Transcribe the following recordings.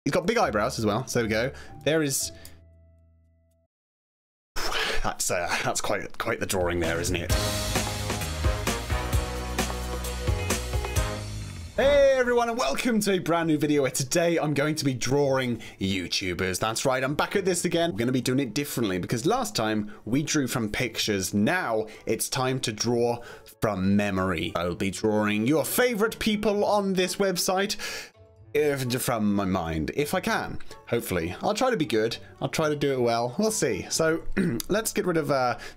He's got big eyebrows as well. So there we go. There is... That's quite the drawing there, isn't it? Hey everyone, and welcome to a brand new video where today I'm going to be drawing YouTubers. That's right, I'm back at this again. We're going to be doing it differently because last time we drew from pictures. Now it's time to draw from memory. I'll be drawing your favorite people on this website from my mind, if I can. Hopefully. I'll try to be good. I'll try to do it well. We'll see. So let's get rid of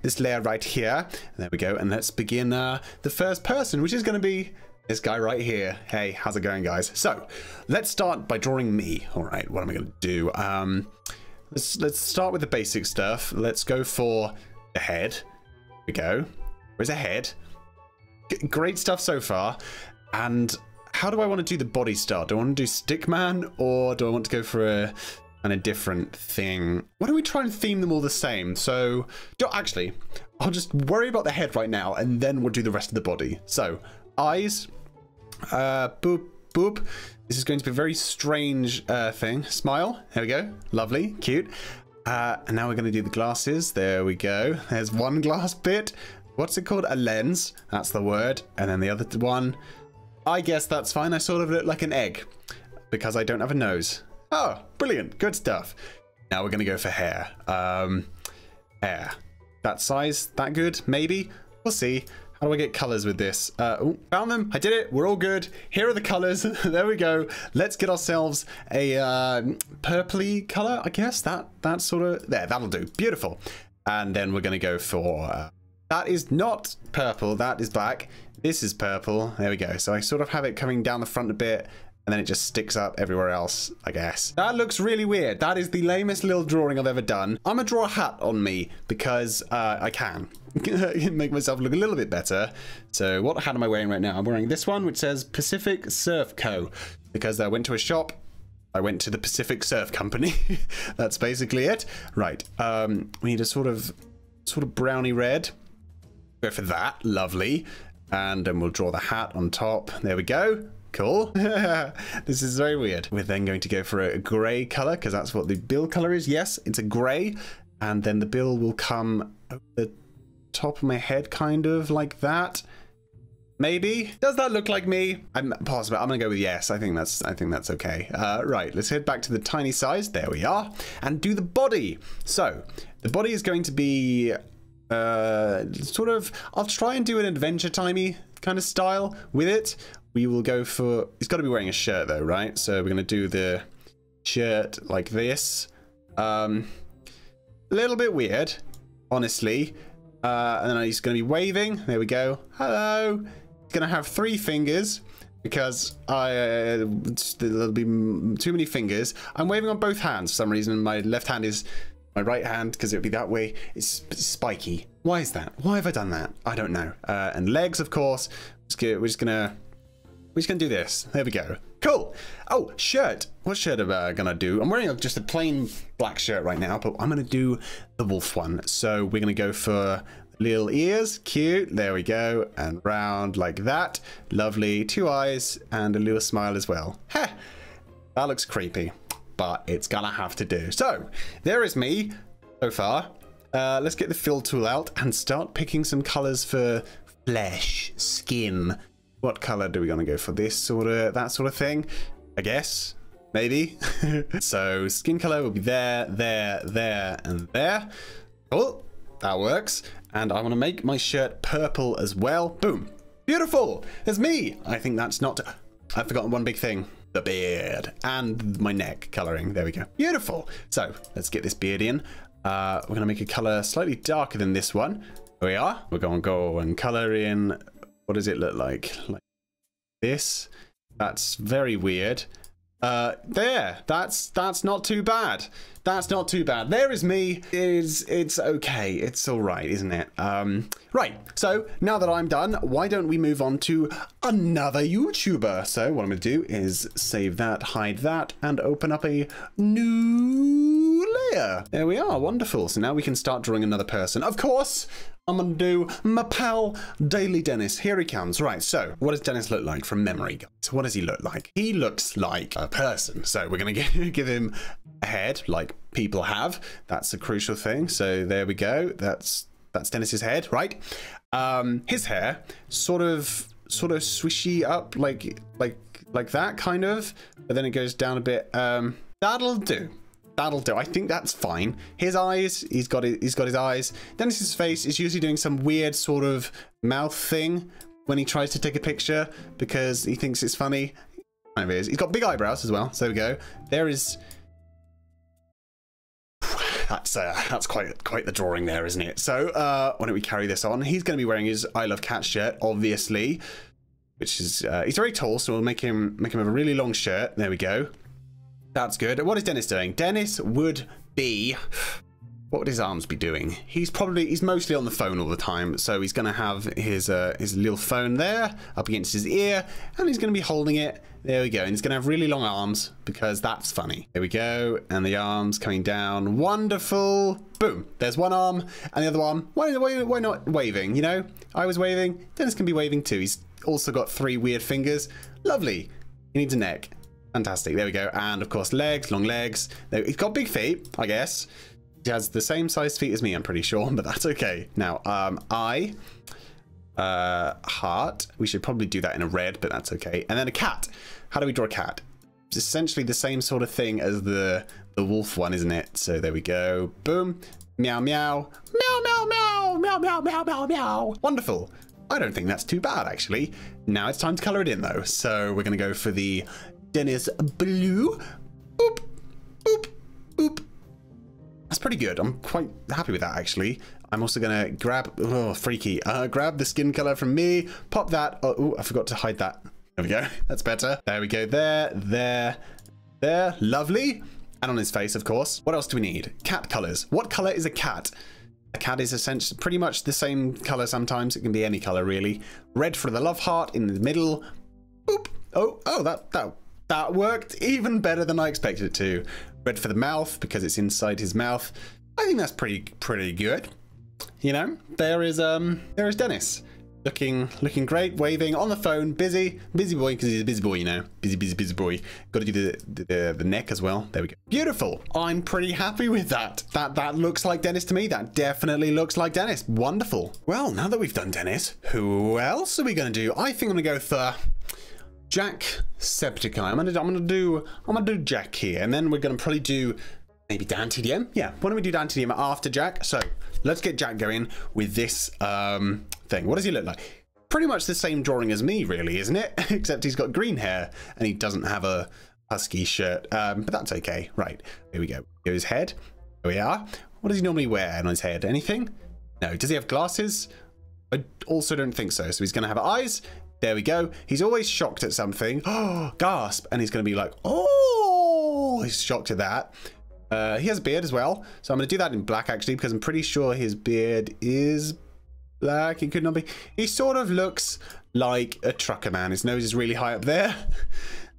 this layer right here. There we go. And let's begin the first person, which is going to be this guy right here. Hey, how's it going, guys? So let's start by drawing me. All right, what am I going to do? Let's start with the basic stuff. Let's go for the head. There we go. Where's the head? Great stuff so far. And how do I want to do the body style? Do I want to do Stickman or do I want to go for a kind of different thing? Why don't we try and theme them all the same? So actually, I'll just worry about the head right now and then we'll do the rest of the body. So eyes, boop, boop. This is going to be a very strange thing. Smile. There we go. Lovely. Cute. And now we're going to do the glasses. There we go. There's one glass bit. What's it called? A lens. That's the word. And then the other one. I guess that's fine. I sort of look like an egg because I don't have a nose. Oh, brilliant. Good stuff. Now we're going to go for hair. Hair. That size? That good? Maybe? We'll see. How do I get colors with this? Oh, found them. I did it. We're all good. Here are the colors. There we go. Let's get ourselves a purpley color, I guess. That sort of... There, that'll do. Beautiful. And then we're going to go for... that is not purple. That is black. This is purple. There we go. So I sort of have it coming down the front a bit and then it just sticks up everywhere else, I guess. That looks really weird. That is the lamest little drawing I've ever done. I'm gonna draw a hat on me because I can. Make myself look a little bit better. So what hat am I wearing right now? I'm wearing this one, which says Pacific Surf Co. Because I went to a shop. I went to the Pacific Surf Company. That's basically it. Right. We need a sort of browny red. Go for that. Lovely. And then we'll draw the hat on top. There we go. Cool. This is very weird. We're then going to go for a grey color because that's what the bill color is. Yes, it's a grey. And then the bill will come over the top of my head, kind of like that. Maybe. Does that look like me? I'm positive. I'm gonna go with yes. I think that's okay. Right, let's head back to the tiny size. There we are. And do the body. So the body is going to be sort of, I'll try and do an Adventure Timey kind of style with it. We will go for, he's got to be wearing a shirt though, right? So we're going to do the shirt like this. A little bit weird, honestly. And then he's going to be waving. There we go. Hello. He's going to have 3 fingers because there'll be too many fingers. I'm waving on both hands for some reason. My left hand is my right hand because it would be that way. It's spiky. Why is that? Why have I done that? I don't know. And legs, of course. We're just gonna do this. There we go. Cool. Oh, shirt. What shirt am I gonna do? I'm wearing just a plain black shirt right now, but I'm gonna do the wolf one. So we're gonna go for little ears. Cute. There we go. And round like that. Lovely. 2 eyes and a little smile as well. Heh. That looks creepy, but it's gonna have to do. So there is me so far. Let's get the fill tool out and start picking some colors for flesh, skin. What color do we want to go for? This sort of, that sort of thing, I guess, maybe. So skin color will be there, there, there, and there. Cool, that works. And I want to make my shirt purple as well. Boom, beautiful. There's me. I think that's not. I've forgotten one big thing. The beard and my neck coloring. There we go. Beautiful. So let's get this beard in. We're going to make a color slightly darker than this one. There we are. We're going to go and color in. What does it look like? Like this. That's very weird. There. That's not too bad. That's not too bad. There is me. It's okay. It's all right, isn't it? Right. So now that I'm done, why don't we move on to another YouTuber? So what I'm going to do is save that, hide that, and open up a new clear. There we are. Wonderful. So now we can start drawing another person. Of course, I'm going to do my pal, Daily Denis. Here he comes. Right, so what does Denis look like from memory, guys? What does he look like? He looks like a person. So we're going to give him a head like people have. That's a crucial thing. So there we go. That's Denis's head, right? His hair sort of swishy up like that kind of, but then it goes down a bit. That'll do. That'll do. I think that's fine. His eyes, he's got his eyes. Denis's face is usually doing some weird sort of mouth thing when he tries to take a picture because he thinks it's funny. Kind of is. He's got big eyebrows as well. So there we go. There is. That's quite the drawing there, isn't it? So why don't we carry this on? He's going to be wearing his I Love Cats shirt, obviously, which is he's very tall, so we'll make him have a really long shirt. There we go. That's good. What is Denis doing? Denis would be... What would his arms be doing? He's mostly on the phone all the time, so he's going to have his little phone there up against his ear, and he's going to be holding it. There we go. And he's going to have really long arms because that's funny. There we go. And the arms coming down. Wonderful. Boom. There's one arm and the other arm. Why not waving? You know, I was waving. Denis can be waving too. He's also got 3 weird fingers. Lovely. He needs a neck. Fantastic. There we go. And of course, legs, long legs. He's got big feet, I guess. He has the same size feet as me, I'm pretty sure, but that's okay. Now, eye, heart. We should probably do that in a red, but that's okay. And then a cat. How do we draw a cat? It's essentially the same sort of thing as the wolf one, isn't it? So there we go. Boom. Meow, meow. Meow, meow, meow. Meow, meow, meow, meow, meow. Wonderful. I don't think that's too bad, actually. Now it's time to color it in, though. So we're going to go for the Denis blue. Boop, boop, boop. That's pretty good. I'm quite happy with that, actually. I'm also going to grab, freaky, grab the skin color from me, pop that. Oh, I forgot to hide that. There we go. That's better. There we go. There. Lovely. And on his face, of course. What else do we need? Cat colors. What color is a cat? A cat is essentially pretty much the same color sometimes. It can be any color, really. Red for the love heart in the middle. Boop. Oh, that worked even better than I expected it to. Red for the mouth because it's inside his mouth. I think that's pretty good. You know, there is Denis. Looking great, waving on the phone, busy boy, because he's a busy boy, you know. Busy boy. Got to do the neck as well. There we go. Beautiful. I'm pretty happy with that. That looks like Denis to me. That definitely looks like Denis. Wonderful. Well, now that we've done Denis, who else are we going to do? I think I'm going to go for JackSepticEye. I'm gonna do Jack here, and then we're gonna probably do maybe DanTDM. Yeah, why don't we do DanTDM after Jack? So let's get Jack going with this thing. What does he look like? Pretty much the same drawing as me, really, isn't it? Except he's got green hair and he doesn't have a husky shirt, but that's okay. Right, here we go. Here's his head. Here we are. What does he normally wear on his head? Anything? No. Does he have glasses? I also don't think so. So he's gonna have eyes. There we go. He's always shocked at something. Oh, gasp. And he's going to be like, oh, he's shocked at that. He has a beard as well. So I'm going to do that in black, actually, because I'm pretty sure his beard is black. It could not be. He sort of looks like a trucker man. His nose is really high up there.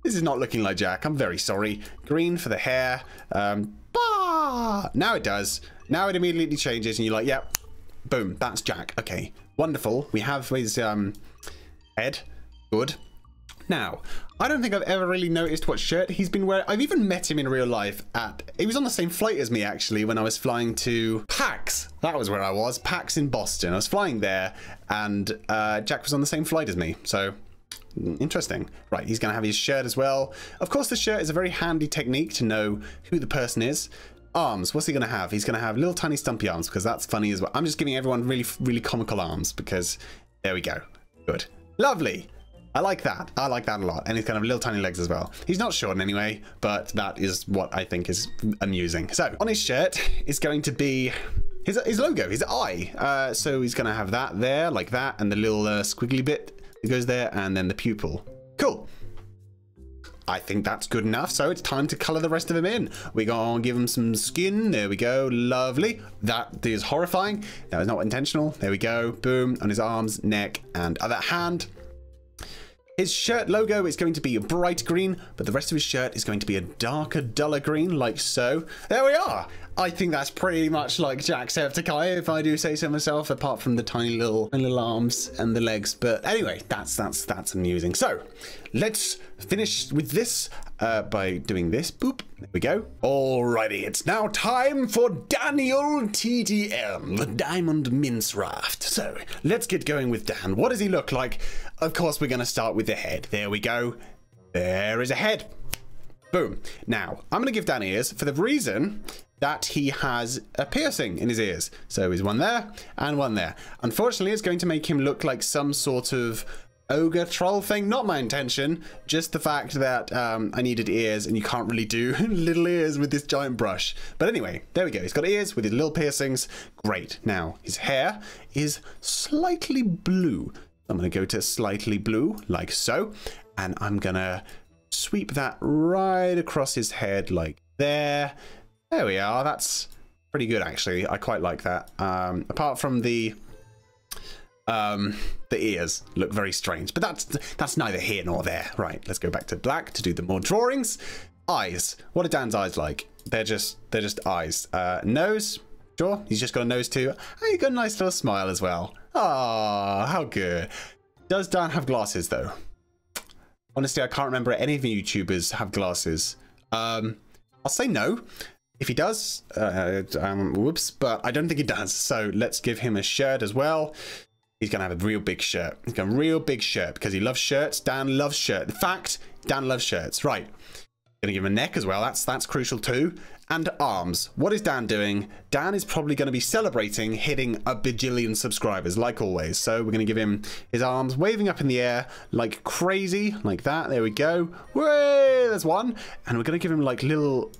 This is not looking like Jack. I'm very sorry. Green for the hair. Bah! Now it does. Now it immediately changes and you're like, yep, boom, that's Jack. Okay, wonderful. We have his... head. Good. Now, I don't think I've ever really noticed what shirt he's been wearing. I've even met him in real life he was on the same flight as me, actually, when I was flying to PAX. That was where I was. PAX in Boston. I was flying there, and Jack was on the same flight as me. So, interesting. Right, he's going to have his shirt as well. Of course, the shirt is a very handy technique to know who the person is. Arms. What's he going to have? He's going to have little tiny stumpy arms, because that's funny as well. I'm just giving everyone really comical arms, because there we go. Good. Lovely. I like that. I like that a lot. And he's kind of little tiny legs as well. He's not short in any way, but that is what I think is amusing. So on his shirt is going to be his logo, his eye. So he's going to have that there, like that, and the little squiggly bit that goes there, and then the pupil. Cool. I think that's good enough. So it's time to color the rest of him in. We're going to give him some skin. There we go. Lovely. That is horrifying. That was not intentional. There we go. Boom. On his arms, neck, and other hand. His shirt logo is going to be a bright green, but the rest of his shirt is going to be a darker, duller green, like so. There we are. I think that's pretty much like JackSepticEye, if I do say so myself, apart from the tiny little arms and the legs. But anyway, that's amusing. So let's finish with this by doing this. Boop. There we go. Alrighty, it's now time for DanTDM, the Diamond Mince Raft. So let's get going with Dan. What does he look like? Of course, we're going to start with the head. There we go. There is a head. Boom. Now, I'm going to give Dan ears for the reason that he has a piercing in his ears. So he's one there and one there. Unfortunately, it's going to make him look like some sort of ogre troll thing. Not my intention, just the fact that I needed ears, and you can't really do little ears with this giant brush. But anyway, there we go. He's got ears with his little piercings. Great. Now, his hair is slightly blue. I'm going to go to slightly blue, like so. And I'm going to sweep that right across his head, like there. There we are. That's pretty good, actually. I quite like that. Apart from the ears look very strange, but that's neither here nor there. Right, let's go back to black to do the more drawings. Eyes. What are Dan's eyes like? They're just eyes. Nose. Sure, he's just got a nose too. Oh, you got a nice little smile as well. Ah, how good. Does Dan have glasses though? Honestly, I can't remember any of the YouTubers have glasses. I'll say no. If he does, whoops, but I don't think he does. So let's give him a shirt as well. He's going to have a real big shirt. He's got a real big shirt because he loves shirts. Dan loves shirts. In fact, Dan loves shirts. Right. Going to give him a neck as well. That's crucial too. And arms. What is Dan doing? Dan is probably going to be celebrating hitting a bajillion subscribers, like always. So we're going to give him his arms waving up in the air like crazy, like that. There we go. Way, there's one. And we're going to give him like little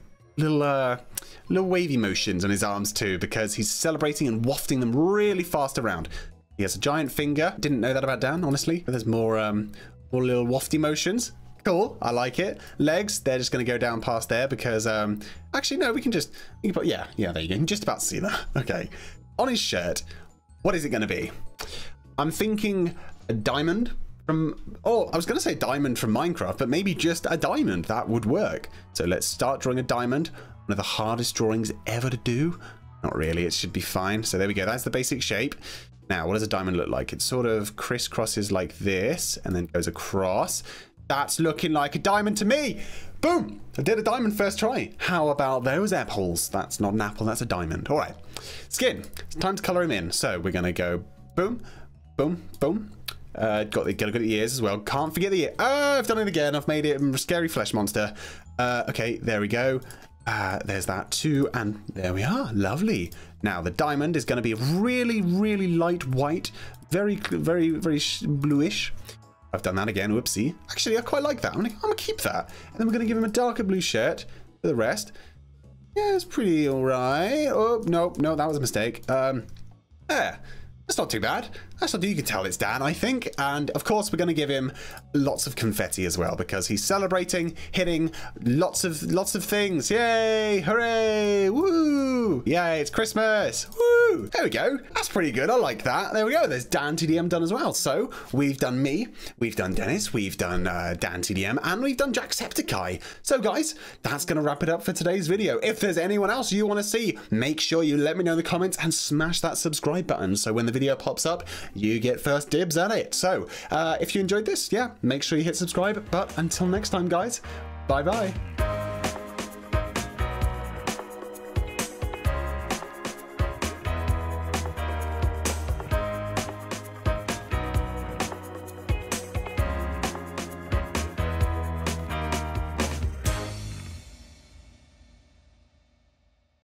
wavy motions on his arms too, because he's celebrating and wafting them really fast around. He has a giant finger. Didn't know that about Dan, honestly. But there's more little wafty motions. Cool, I like it. Legs, they're just going to go down past there because actually no, we can put, yeah, there you go. You can just about see that. Okay, on his shirt, what is it going to be? I'm thinking a diamond from, oh, I was going to say diamond from Minecraft, but maybe just a diamond. That would work. So let's start drawing a diamond. One of the hardest drawings ever to do. Not really, it should be fine. So there we go, that's the basic shape. Now, what does a diamond look like? It sort of crisscrosses like this and then goes across. That's looking like a diamond to me. Boom, I did a diamond first try. How about those apples? That's not an apple, that's a diamond. All right, skin, it's time to color him in. So we're gonna go boom, boom, boom. Got the ears as well. Can't forget the ear. Oh, I've done it again. I've made it a scary flesh monster. Okay, there we go. There's that too, and there we are. Lovely. Now the diamond is going to be really, really light white, very, very, very bluish. I've done that again. Whoopsie. Actually, I quite like that. I'm gonna keep that, and then we're gonna give him a darker blue shirt for the rest. Yeah, it's pretty all right. Oh no, that was a mistake. There. That's not too bad. That's not, you can tell it's Dan, I think. And of course, we're going to give him lots of confetti as well because he's celebrating, hitting lots of things. Yay! Hooray! Woo! Yay! It's Christmas! Woo! There we go. That's pretty good. I like that. There we go. There's DanTDM done as well. So we've done me, we've done Denis, we've done DanTDM, and we've done JackSepticEye. So guys, that's going to wrap it up for today's video. If there's anyone else you want to see, make sure you let me know in the comments and smash that subscribe button so when the video pops up, you get first dibs at it. So if you enjoyed this, yeah, make sure you hit subscribe. But until next time, guys, bye bye.